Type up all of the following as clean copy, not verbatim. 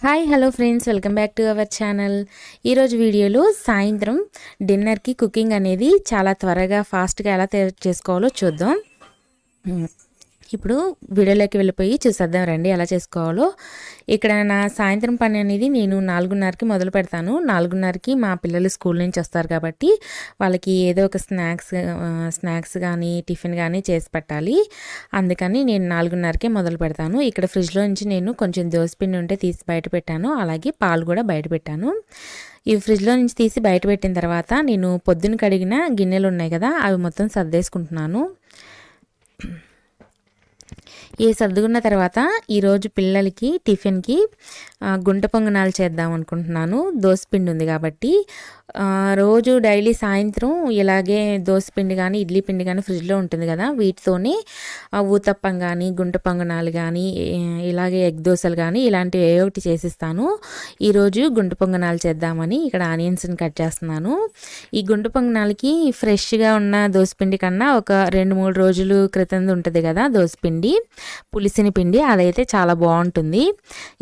Hi hello friends, welcome back to our channel. ఈరోజు వీడియోలో సాయంత్రం డిన్నర్కి కుకింగ్ అనేది చాలా త్వరగా ఫాస్ట్గా ఎలా తయారు చేసుకోవాలో చూద్దాం. ఇప్పుడు వీడియోలోకి వెళ్ళిపోయి చూసేద్దాం రండి ఎలా చేసుకోవాలో. ఇక్కడ నా సాయంత్రం పని అనేది నేను 4:30కి మొదలు పెడతాను. 4:30కి మా పిల్లలు స్కూల్ నుంచి వస్తారు కాబట్టి వాళ్ళకి ఏదో ఒక స్నాక్స్ కానీ టిఫిన్ కానీ చేసి పెట్టాలి. అందుకని నేను 4:30కే మొదలు పెడతాను. ఇక్కడ ఫ్రిడ్జ్లో నుంచి నేను కొంచెం దోసపిండి ఉంటే తీసి బయట పెట్టాను, అలాగే పాలు కూడా బయట పెట్టాను. ఈ ఫ్రిడ్జ్లో నుంచి తీసి బయట పెట్టిన తర్వాత నేను పొద్దున కడిగిన గిన్నెలు ఉన్నాయి కదా, అవి మొత్తం సర్దేసుకుంటున్నాను. ఈ సర్దుకున్న తర్వాత ఈరోజు పిల్లలకి టిఫిన్కి గుంట పొంగనాలు చేద్దాం అనుకుంటున్నాను. దోసపిండి ఉంది కాబట్టి రోజు డైలీ సాయంత్రం ఇలాగే దోసపిండి కానీ ఇడ్లీ పిండి కానీ ఫ్రిడ్జ్లో ఉంటుంది కదా, వీటితోనే ఊతప్పం కానీ గుంట పొంగనాలు కానీ ఇలాగే ఎగ్ దోశలు కానీ ఇలాంటివి ఏ ఒకటి చేసిస్తాను. ఈరోజు గుంట పొంగనాలు చేద్దామని ఇక్కడ ఆనియన్స్ని కట్ చేస్తున్నాను. ఈ గుంట పొంగనాలకి ఫ్రెష్గా ఉన్న దోసపిండి కన్నా ఒక 2-3 రోజులు క్రితం ఉంటుంది కదా దోసపిండి, పులిసిన పిండి, అదైతే చాలా బాగుంటుంది.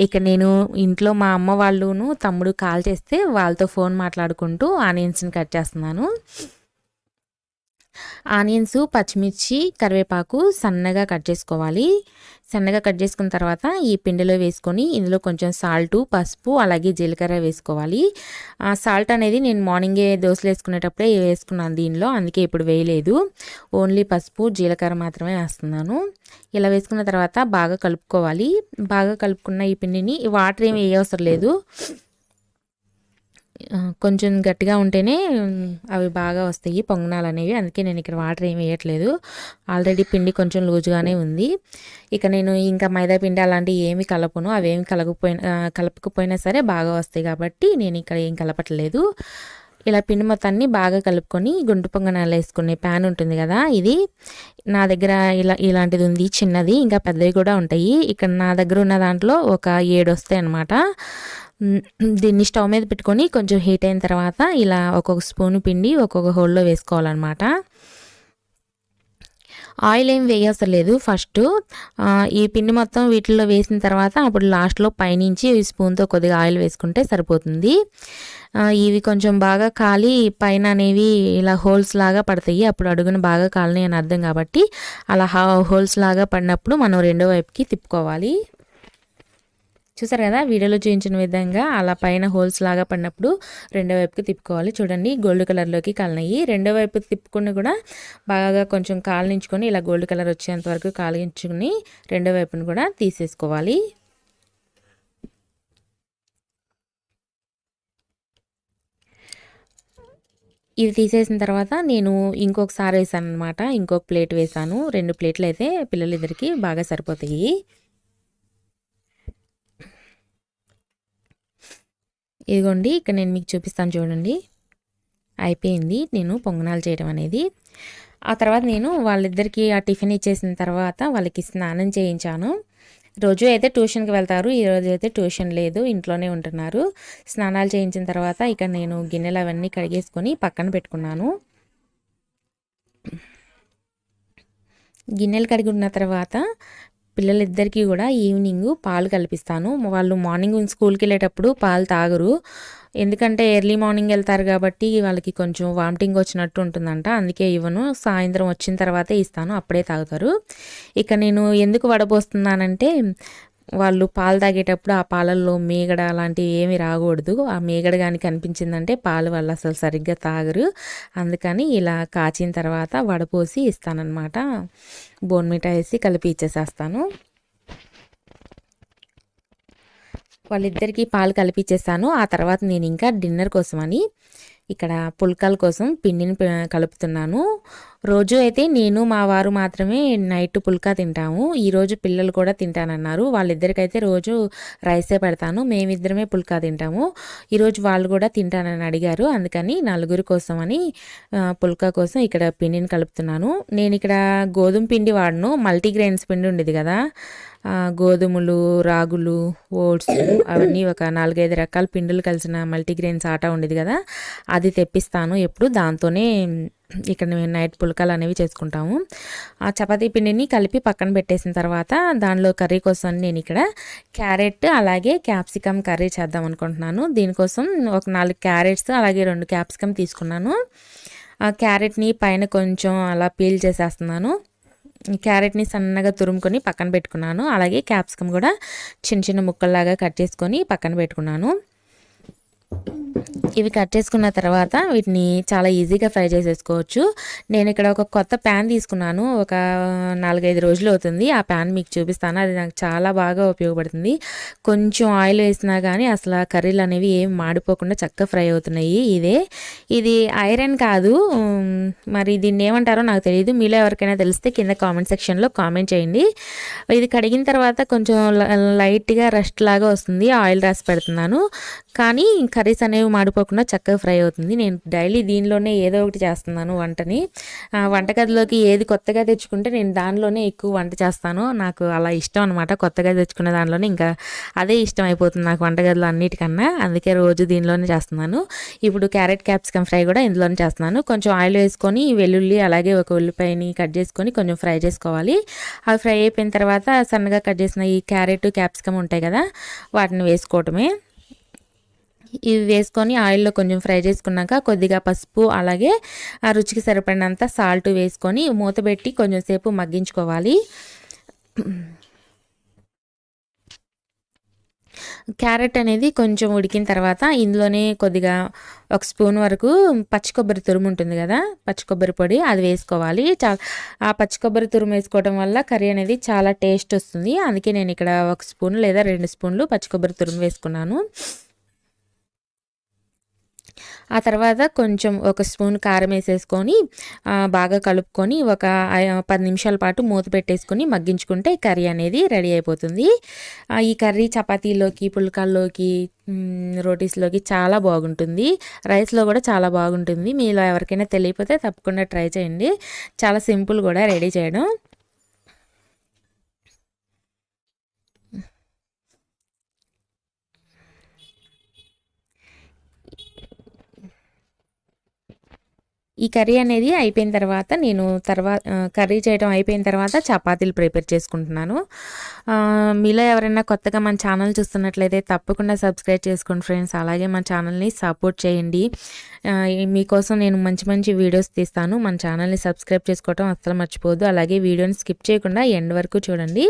ఇక నేను ఇంట్లో మా అమ్మ వాళ్ళును తమ్ముడు కాల్ చేస్తే వాళ్ళతో ఫోన్ మాట్లాడుకుంటూ ఆనియన్స్ని కట్ చేస్తున్నాను. ఆనియన్స్, పచ్చిమిర్చి, కరివేపాకు సన్నగా కట్ చేసుకోవాలి. సన్నగా కట్ చేసుకున్న తర్వాత ఈ పిండిలో వేసుకొని ఇందులో కొంచెం సాల్టు, పసుపు, అలాగే జీలకర్ర వేసుకోవాలి. సాల్ట్ అనేది నేను మార్నింగే దోశలు వేసుకునేటప్పుడే వేసుకున్నాను దీనిలో, అందుకే ఇప్పుడు వేయలేదు. ఓన్లీ పసుపు, జీలకర్ర మాత్రమే వేస్తున్నాను. ఇలా వేసుకున్న తర్వాత బాగా కలుపుకోవాలి. బాగా కలుపుకున్న ఈ పిండిని వాటర్ ఏమి వేయవసరం లేదు, కొంచెం గట్టిగా ఉంటేనే అవి బాగా వస్తాయి పొంగనాలు అనేవి. అందుకే నేను ఇక్కడ వాటర్ ఏమి వేయట్లేదు, ఆల్రెడీ పిండి కొంచెం లూజుగానే ఉంది. ఇక నేను ఇంకా మైదా పిండి అలాంటివి ఏమి కలపను, అవేమి కలపకపోయినా సరే బాగా వస్తాయి కాబట్టి నేను ఇక్కడ ఏం కలపట్లేదు. ఇలా పిండి మొత్తాన్ని బాగా కలుపుకొని గుంట పొంగనాలు వేసుకునే ప్యాన్ ఉంటుంది కదా, ఇది నా దగ్గర ఇలాంటిది ఉంది చిన్నది, ఇంకా పెద్దవి కూడా ఉంటాయి. ఇక్కడ నా దగ్గర ఉన్న దాంట్లో ఒక 7 వస్తాయి అన్నమాట. దీన్ని స్టవ్ మీద పెట్టుకొని కొంచెం హీట్ అయిన తర్వాత ఇలా ఒక్కొక్క స్పూన్ పిండి ఒక్కొక్క హోల్లో వేసుకోవాలన్నమాట. ఆయిల్ ఏం వేయవసరం లేదు. ఫస్ట్ ఈ పిండి మొత్తం వీటిల్లో వేసిన తర్వాత అప్పుడు లాస్ట్లో పైనుంచి స్పూన్తో కొద్దిగా ఆయిల్ వేసుకుంటే సరిపోతుంది. ఇవి కొంచెం బాగా కాలి పైన అనేవి ఇలా హోల్స్ లాగా పడతాయి, అప్పుడు అడుగున బాగా కాలని అని అర్థం. కాబట్టి అలా హోల్స్ లాగా పడినప్పుడు మనం రెండో వైపుకి తిప్పుకోవాలి. చూసారు కదా వీడియోలో చూపించిన విధంగా అలా పైన హోల్స్ లాగా పడినప్పుడు రెండో వైపుకి తిప్పుకోవాలి. చూడండి గోల్డ్ కలర్లోకి కాలినాయి. రెండో వైపు తిప్పుకుని కూడా బాగా కొంచెం కాలించుకొని ఇలా గోల్డ్ కలర్ వచ్చేంత వరకు కాలించుకుని రెండో వైపుని కూడా తీసేసుకోవాలి. ఇది తీసేసిన తర్వాత నేను ఇంకొకసారి వేసాను అనమాట, ఇంకొక ప్లేట్ వేసాను. 2 ప్లేట్లు అయితే పిల్లలిద్దరికి బాగా సరిపోతాయి. ఇదిగోండి ఇక్కడ నేను మీకు చూపిస్తాను చూడండి, అయిపోయింది నేను పొంగనాలు చేయడం అనేది. ఆ తర్వాత నేను వాళ్ళిద్దరికీ ఆ టిఫిన్ ఇచ్చేసిన తర్వాత వాళ్ళకి స్నానం చేయించాను. రోజు అయితే ట్యూషన్కి వెళ్తారు, ఈరోజు అయితే ట్యూషన్ లేదు, ఇంట్లోనే ఉంటున్నారు. స్నానాలు చేయించిన తర్వాత ఇక నేను గిన్నెలు అవన్నీ కడిగేసుకొని పక్కన పెట్టుకున్నాను. గిన్నెలు కడిగి ఉన్న తర్వాత పిల్లలిద్దరికీ కూడా ఈవినింగ్ పాలు కల్పిస్తాను. వాళ్ళు మార్నింగ్ స్కూల్కి వెళ్ళేటప్పుడు పాలు తాగరు, ఎందుకంటే ఎర్లీ మార్నింగ్ వెళ్తారు కాబట్టి వాళ్ళకి కొంచెం వామిటింగ్ వచ్చినట్టు ఉంటుందంట, అందుకే ఇవ్వను. సాయంత్రం వచ్చిన తర్వాతే ఇస్తాను, అప్పుడే తాగుతారు. ఇక నేను ఎందుకు వడపోస్తున్నానంటే వాళ్ళు పాలు తాగేటప్పుడు ఆ పాలల్లో మీగడ అలాంటివి ఏమి రాకూడదు. ఆ మీగడ కానీ కనిపించిందంటే పాలు వాళ్ళు అసలు సరిగ్గా తాగరు. అందుకని ఇలా కాచిన తర్వాత వడపోసి ఇస్తానన్నమాట. బోన్మిఠా వేసి కలిపి ఇచ్చేసేస్తాను. వాళ్ళిద్దరికీ పాలు కలిపిచ్చేస్తాను. ఆ తర్వాత నేను ఇంకా డిన్నర్ కోసమని ఇక్కడ పుల్కాల కోసం పిండిని కలుపుతున్నాను. రోజు అయితే నేను మా వారు మాత్రమే నైట్ పుల్కా తింటాము. ఈరోజు పిల్లలు కూడా తింటానన్నారు. వాళ్ళిద్దరికైతే రోజు రైసే పెడతాను, మేమిద్దరమే పుల్కా తింటాము. ఈరోజు వాళ్ళు కూడా తింటానని అడిగారు, అందుకని 4 కోసమని పుల్కా కోసం ఇక్కడ పిండిని కలుపుతున్నాను. నేను ఇక్కడ గోధుమ పిండి వాడను, మల్టీగ్రెయిన్స్ పిండి ఉండేది కదా, గోధుమలు, రాగులు, ఓట్స్ అవన్నీ ఒక 4-5 రకాల పిండిలు కలిసిన మల్టీగ్రెయిన్స్ ఆటా ఉండేది కదా, అది తెప్పిస్తాను ఎప్పుడు, దాంతోనే ఇక్కడ మేము నైట్ పుల్కాలు అనేవి చేసుకుంటాము. ఆ చపాతీ పిండిని కలిపి పక్కన పెట్టేసిన తర్వాత దానిలో కర్రీ కోసం నేను ఇక్కడ క్యారెట్ అలాగే క్యాప్సికమ్ కర్రీ చేద్దాం అనుకుంటున్నాను. దీనికోసం ఒక 4 క్యారెట్స్ అలాగే 2 క్యాప్సికమ్ తీసుకున్నాను. ఆ క్యారెట్ని పైన కొంచెం అలా పీల్ చేసేస్తున్నాను. క్యారెట్ని సన్నగా తురుముకొని పక్కన పెట్టుకున్నాను. అలాగే క్యాప్సికమ్ కూడా చిన్న చిన్న ముక్కల్లాగా కట్ చేసుకొని పక్కన పెట్టుకున్నాను. ఇవి కట్ చేసుకున్న తర్వాత వీటిని చాలా ఈజీగా ఫ్రై చేసేసుకోవచ్చు. నేను ఇక్కడ ఒక కొత్త ప్యాన్ తీసుకున్నాను. ఒక 4-5 రోజులు అవుతుంది. ఆ ప్యాన్ మీకు చూపిస్తాను. అది నాకు చాలా బాగా ఉపయోగపడుతుంది. కొంచెం ఆయిల్ వేసినా కానీ అసలు ఆ కర్రీలు అనేవి ఏం మాడిపోకుండా చక్కగా ఫ్రై అవుతున్నాయి. ఇది ఐరన్ కాదు, మరి దీన్ని ఏమంటారో నాకు తెలియదు. మీలో ఎవరికైనా తెలిస్తే కింద కామెంట్ సెక్షన్లో కామెంట్ చేయండి. ఇది కడిగిన తర్వాత కొంచెం లైట్గా రస్ట్ లాగా వస్తుంది. ఆయిల్ రాసి పెడుతున్నాను, కానీ కర్రీస్ అనేవి మాడిపోకుండా చక్కగా ఫ్రై అవుతుంది. నేను డైలీ దీనిలోనే ఏదో ఒకటి చేస్తున్నాను వంటని. వంటగదిలోకి ఏది కొత్తగా తెచ్చుకుంటే నేను దానిలోనే ఎక్కువ వంట చేస్తాను. నాకు అలా ఇష్టం అనమాట. కొత్తగా తెచ్చుకున్న దానిలోనే ఇంకా అదే ఇష్టం అయిపోతుంది నాకు వంటగదిలో అన్నిటికన్నా. అందుకే రోజు దీనిలోనే చేస్తున్నాను. ఇప్పుడు క్యారెట్ క్యాప్సికమ్ ఫ్రై కూడా ఇందులోనే చేస్తున్నాను. కొంచెం ఆయిల్ వేసుకొని వెల్లుల్లి అలాగే ఒక ఉల్లిపాయని కట్ చేసుకొని కొంచెం ఫ్రై చేసుకోవాలి. అవి ఫ్రై అయిపోయిన తర్వాత సన్నగా కట్ చేసిన ఈ క్యారెట్ క్యాప్సికమ్ ఉంటాయి కదా, వాటిని వేసుకోవటమే. ఇవి వేసుకొని ఆయిల్లో కొంచెం ఫ్రై చేసుకున్నాక కొద్దిగా పసుపు అలాగే ఆ రుచికి సరిపడినంత సాల్ట్ వేసుకొని మూత పెట్టి కొంచెం సేపు మగ్గించుకోవాలి. క్యారెట్ అనేది కొంచెం ఉడికిన తర్వాత ఇందులోనే కొద్దిగా 1 స్పూన్ వరకు పచ్చి కొబ్బరి తురుము ఉంటుంది కదా, పచ్చి కొబ్బరి పొడి, అది వేసుకోవాలి. ఆ పచ్చి కొబ్బరి తురుము వేసుకోవడం వల్ల కర్రీ అనేది చాలా టేస్ట్ వస్తుంది. అందుకే నేను ఇక్కడ 1 స్పూన్ లేదా 2 స్పూన్లు పచ్చి కొబ్బరి తురుము వేసుకున్నాను. ఆ తర్వాత కొంచెం 1 స్పూన్ కారం వేసేసుకొని బాగా కలుపుకొని ఒక 10 నిమిషాల పాటు మూత పెట్టేసుకొని మగ్గించుకుంటే కర్రీ అనేది రెడీ అయిపోతుంది. ఈ కర్రీ చపాతీలోకి, పుల్కాల్లోకి, రోటీస్లోకి చాలా బాగుంటుంది. రైస్లో కూడా చాలా బాగుంటుంది. మీలో ఎవరికైనా తెలియకపోతే తప్పకుండా ట్రై చేయండి. చాలా సింపుల్ కూడా రెడీ చేయడం. ఈ కర్రీ అనేది అయిపోయిన తర్వాత కర్రీ చేయడం అయిపోయిన తర్వాత చపాతీలు ప్రిపేర్ చేసుకుంటున్నాను. మీలో ఎవరైనా కొత్తగా మన ఛానల్ చూస్తున్నట్లయితే తప్పకుండా సబ్స్క్రైబ్ చేసుకోండి ఫ్రెండ్స్. అలాగే మన ఛానల్ని సపోర్ట్ చేయండి. మీకోసం నేను మంచి మంచి వీడియోస్ తీస్తాను. మన ఛానల్ని సబ్స్క్రైబ్ చేసుకోవడం అస్సలు మర్చిపోవద్దు. అలాగే వీడియోని స్కిప్ చేయకుండా ఎండ్ వరకు చూడండి.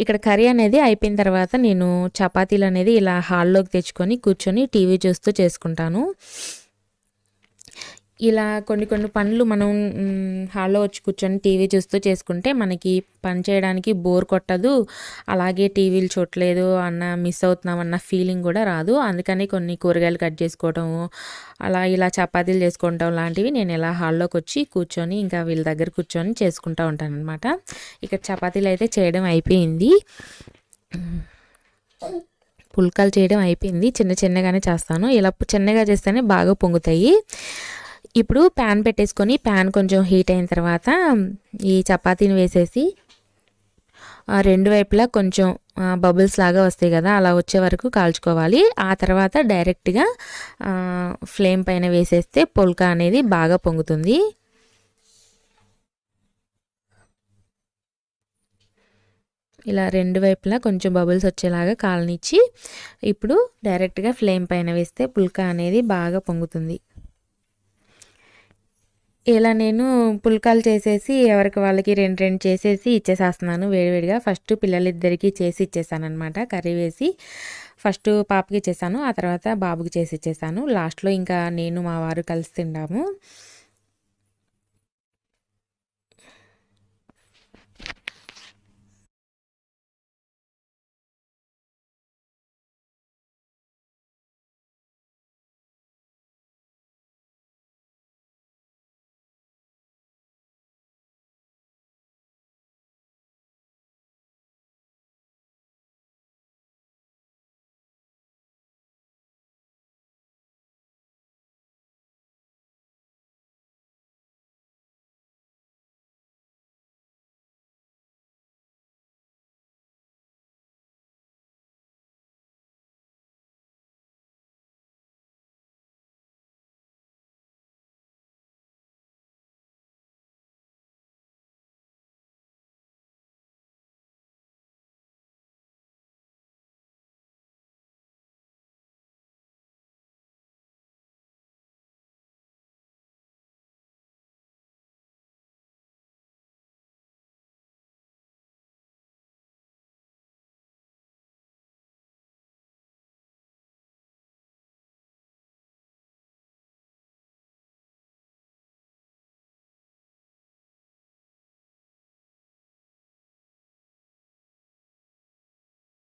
ఇక్కడ కర్రీ అనేది అయిపోయిన తర్వాత నేను చపాతీలు అనేది ఇలా హాల్లోకి తెచ్చుకొని కూర్చొని టీవీ చూస్తూ చేసుకుంటాను. ఇలా కొన్ని పనులు మనం హాల్లో వచ్చి కూర్చొని టీవీ చూస్తూ చేసుకుంటే మనకి పని చేయడానికి బోర్ కొట్టదు. అలాగే టీవీలు చూడలేదు అన్న, మిస్ అవుతున్నాం అన్న ఫీలింగ్ కూడా రాదు. అందుకని కొన్ని కూరగాయలు కట్ చేసుకోవటము, ఇలా చపాతీలు చేసుకోవటం లాంటివి నేను ఇలా హాల్లోకి వచ్చి కూర్చొని ఇంకా వీళ్ళ దగ్గర కూర్చొని చేసుకుంటూ ఉంటాను అనమాట. ఇక్కడ చపాతీలు అయితే చేయడం అయిపోయింది. పుల్కాలు చేయడం అయిపోయింది. చిన్నగానే చేస్తాను. ఇలా చిన్నగా చేస్తేనే బాగా పొంగుతాయి. ఇప్పుడు ప్యాన్ పెట్టేసుకొని ప్యాన్ కొంచెం హీట్ అయిన తర్వాత ఈ చపాతీని వేసేసి 2 వైపులా కొంచెం బబుల్స్ లాగా వస్తాయి కదా, అలా వచ్చే వరకు కాల్చుకోవాలి. ఆ తర్వాత డైరెక్ట్గా ఫ్లేమ్ పైన వేసేస్తే పుల్కా అనేది బాగా పొంగుతుంది. ఇలా 2 వైపులా కొంచెం బబుల్స్ వచ్చేలాగా కాలనిచ్చి ఇప్పుడు డైరెక్ట్గా ఫ్లేమ్ పైన వేస్తే పుల్కా అనేది బాగా పొంగుతుంది. ఇలా నేను పుల్కాలు చేసేసి ఎవరికి వాళ్ళకి 2 చేసేసి ఇచ్చేసేస్తున్నాను వేడివేడిగా. ఫస్ట్ పిల్లలిద్దరికీ చేసి ఇచ్చేసాను అనమాట. కర్రీ వేసి ఫస్ట్ పాపకి ఇచ్చేసాను, ఆ తర్వాత బాబుకి చేసి ఇచ్చేసాను. లాస్ట్లో ఇంకా నేను మా వారు కలిసి తింటాము.